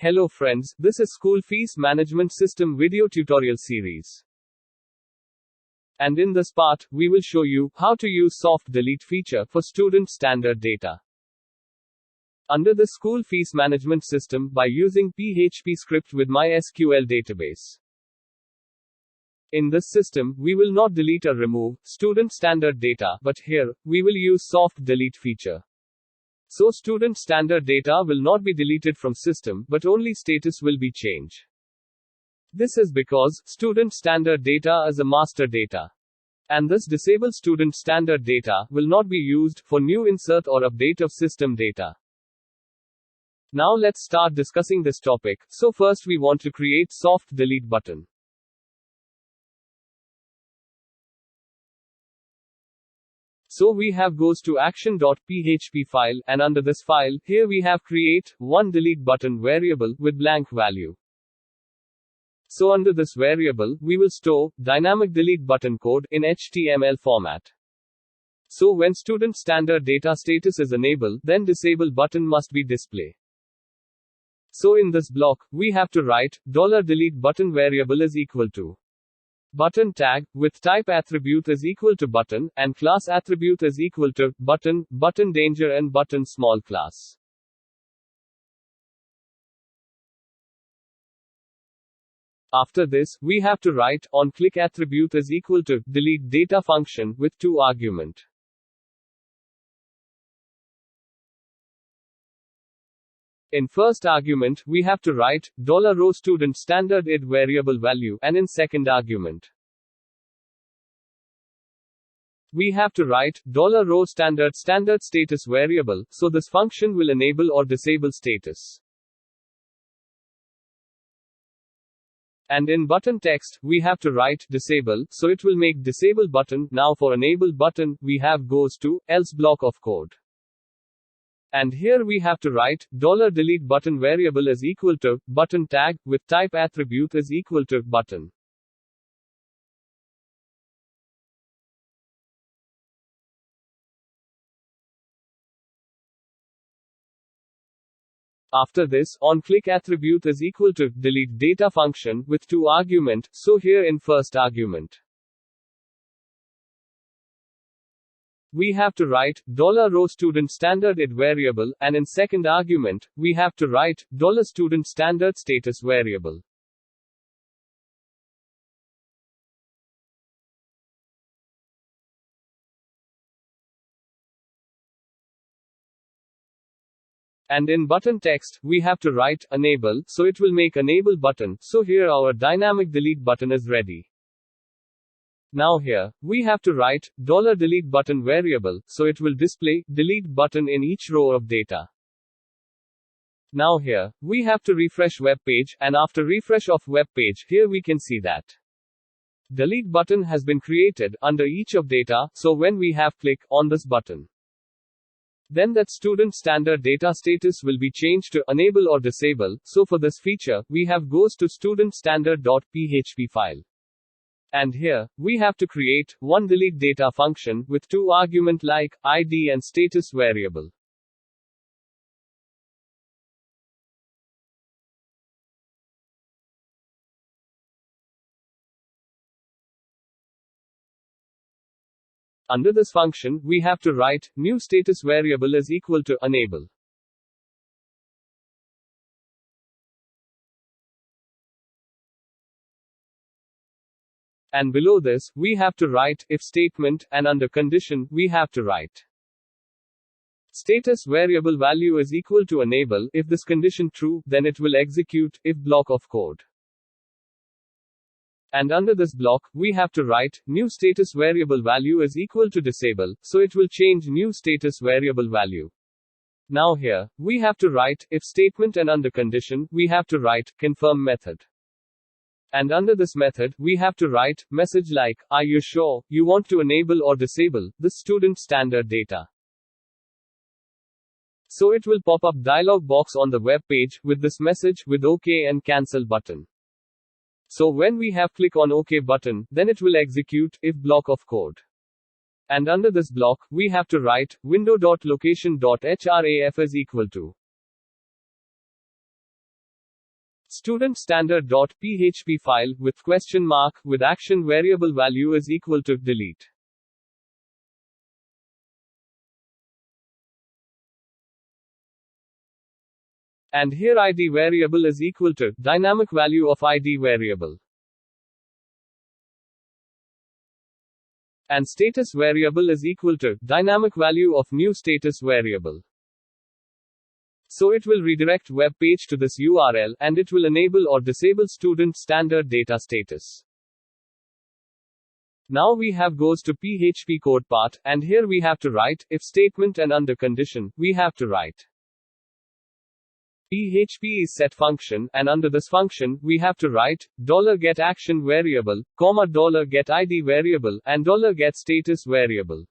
Hello friends, this is School Fees Management System video tutorial series. And in this part, we will show you how to use soft delete feature for student standard data. Under the School Fees Management System by using PHP script with MySQL database. In this system, we will not delete or remove student standard data, but here, we will use soft delete feature. So student standard data will not be deleted from system, but only status will be changed. This is because student standard data is a master data. And thus disable student standard data will not be used for new insert or update of system data. Now let's start discussing this topic. So first we want to create soft delete button. So we have goes to action.php file, and under this file, here we have create one delete button variable with blank value. So under this variable, we will store dynamic delete button code in HTML format. So when student standard data status is enabled, then disable button must be display. So in this block, we have to write $delete button variable is equal to button tag, with type attribute is equal to button, and class attribute is equal to button, button danger and button small class. After this, we have to write on click attribute is equal to delete data function with two argument. In first argument, we have to write $row student standard id variable value, and in second argument, we have to write $row standard status variable, so this function will enable or disable status. And in button text, we have to write disable, so it will make disable button. Now for enable button, we have goes to else block of code. And here we have to write $delete button variable is equal to button tag, with type attribute is equal to button. After this, on click attribute is equal to delete data function with two argument, so here in first argument, we have to write $row student standard id variable, and in second argument, we have to write $student standard status variable. And in button text, we have to write enable, so it will make enable button, so here our dynamic delete button is ready. Now here, we have to write $delete button variable, so it will display delete button in each row of data. Now here, we have to refresh web page, and after refresh of web page, here we can see that delete button has been created under each of data, so when we have click on this button, then that student standard data status will be changed to enable or disable. So for this feature, we have goes to student standard.php file. And here, we have to create one delete data function with two argument like id and status variable. Under this function, we have to write new status variable is equal to enable. And below this, we have to write if statement, and under condition, we have to write status variable value is equal to enable. If this condition true, then it will execute if block of code. And under this block, we have to write new status variable value is equal to disable, so it will change new status variable value. Now here, we have to write if statement, and under condition, we have to write confirm method. And under this method, we have to write message like, are you sure you want to enable or disable the student standard data? So it will pop up dialog box on the web page with this message with OK and cancel button. So when we have click on OK button, then it will execute if block of code. And under this block, we have to write window.location.href is equal to student standard.php file with question mark with action variable value is equal to delete. And here id variable is equal to dynamic value of id variable. And status variable is equal to dynamic value of new status variable. So it will redirect web page to this URL, and it will enable or disable student standard data status. Now we have goes to PHP code part, and here we have to write if statement, and under condition, we have to write PHP is set function, and under this function, we have to write $get action variable, comma $get id variable, and $get status variable.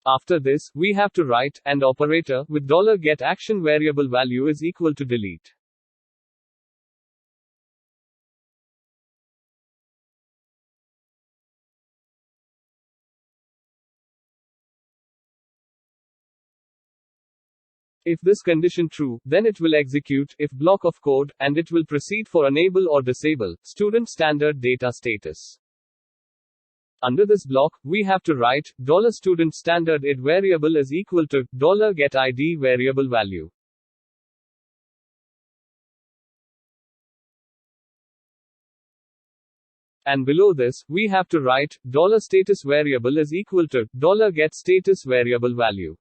After this, we have to write and operator with $get action variable value is equal to delete. If this condition true, then it will execute if block of code, and it will proceed for enable or disable student standard data status. Under this block, we have to write $student standard id variable is equal to $get id variable value. And below this, we have to write $status variable is equal to $get status variable value.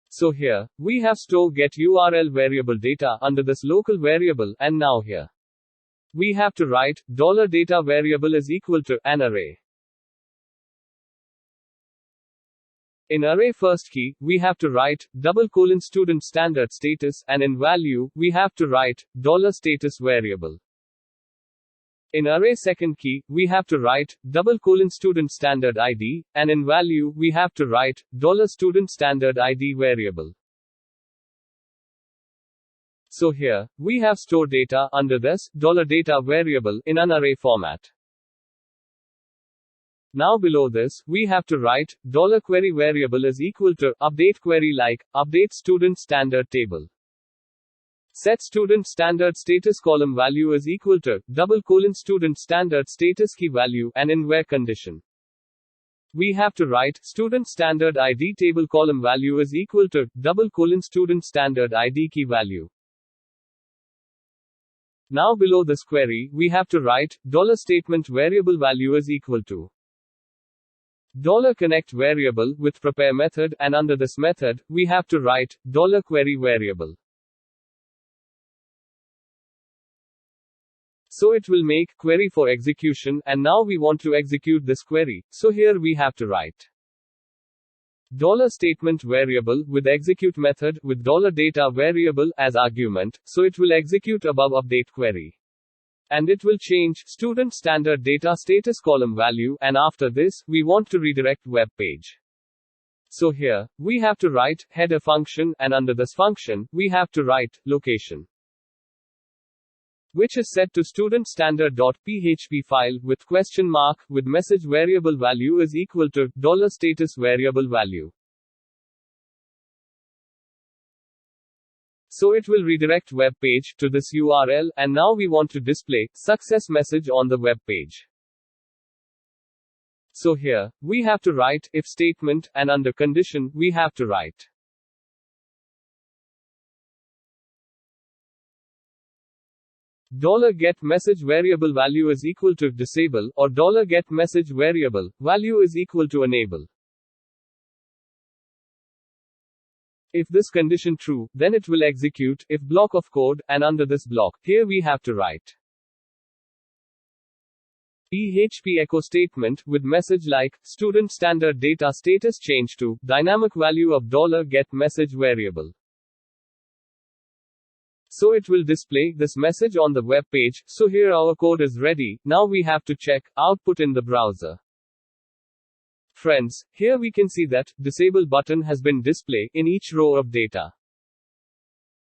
So here, we have store get URL variable data under this local variable, and now here we have to write $data variable is equal to an array. In array first key, we have to write student standard status, and in value, we have to write $status variable. In array second key, we have to write student standard id, and in value, we have to write $student standard id variable. So here, we have store data under this $data variable in an array format. Now below this, we have to write $query variable is equal to update query like update student standard table. Set student standard status column value is equal to student standard status key value, and in where condition we have to write student standard id table column value is equal to student standard id key value. Now below this query, we have to write $statement variable value is equal to $connect variable with prepare method, and under this method, we have to write $query variable. So it will make query for execution, and now we want to execute this query, so here we have to write $statement variable with execute method with $data variable as argument, so it will execute above update query. And it will change student standard data status column value, and after this, we want to redirect web page. So here, we have to write header function, and under this function, we have to write location, which is set to student standard.php file with question mark with message variable value is equal to $status variable value. So it will redirect web page to this URL, and now we want to display success message on the web page. So here, we have to write if statement, and under condition, we have to write $get message variable value is equal to disable, or $get message variable value is equal to enable. If this condition true, then it will execute if block of code, and under this block, here we have to write PHP echo statement with message like student standard data status change to dynamic value of $get message variable. So it will display this message on the web page. So here our code is ready. Now we have to check output in the browser. Friends, here we can see that disable button has been displayed in each row of data.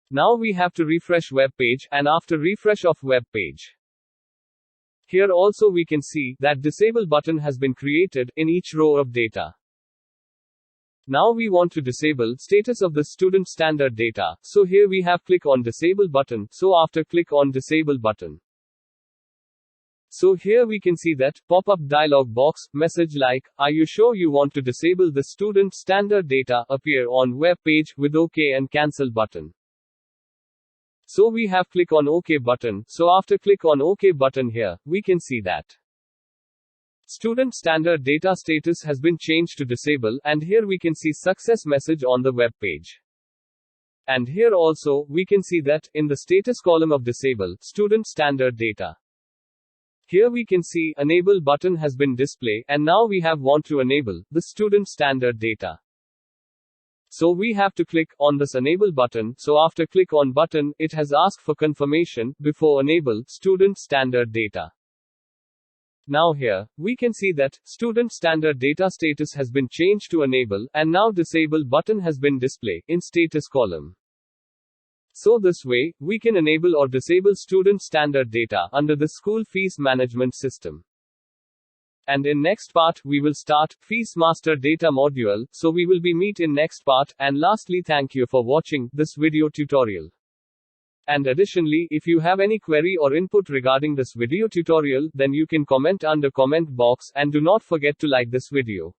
Now we have to refresh web page, and after refresh of web page, Here also we can see that disable button has been created in each row of data. Now we want to disable status of the student standard data. So here we have click on disable button. So after click on disable button. So here we can see that pop-up dialog box message like, are you sure you want to disable the student standard data appear on web page with OK and cancel button. So we have click on OK button. So after click on OK button here, we can see that student standard data status has been changed to disable, and here we can see success message on the web page. And here also, we can see that, in the status column of disable, student standard data. Here we can see, enable button has been displayed, and now we have want to enable, the student standard data. So we have to click on this enable button. So after click on button, it has asked for confirmation, before enable, student standard data. Now here, we can see that, student standard data status has been changed to enable, and now disable button has been displayed, in status column. So this way, we can enable or disable student standard data, under the school fees management system. And in next part, we will start, fees master data module, so we will be meet in next part, and lastly thank you for watching, this video tutorial. And additionally, if you have any query or input regarding this video tutorial, then you can comment under comment box, and do not forget to like this video.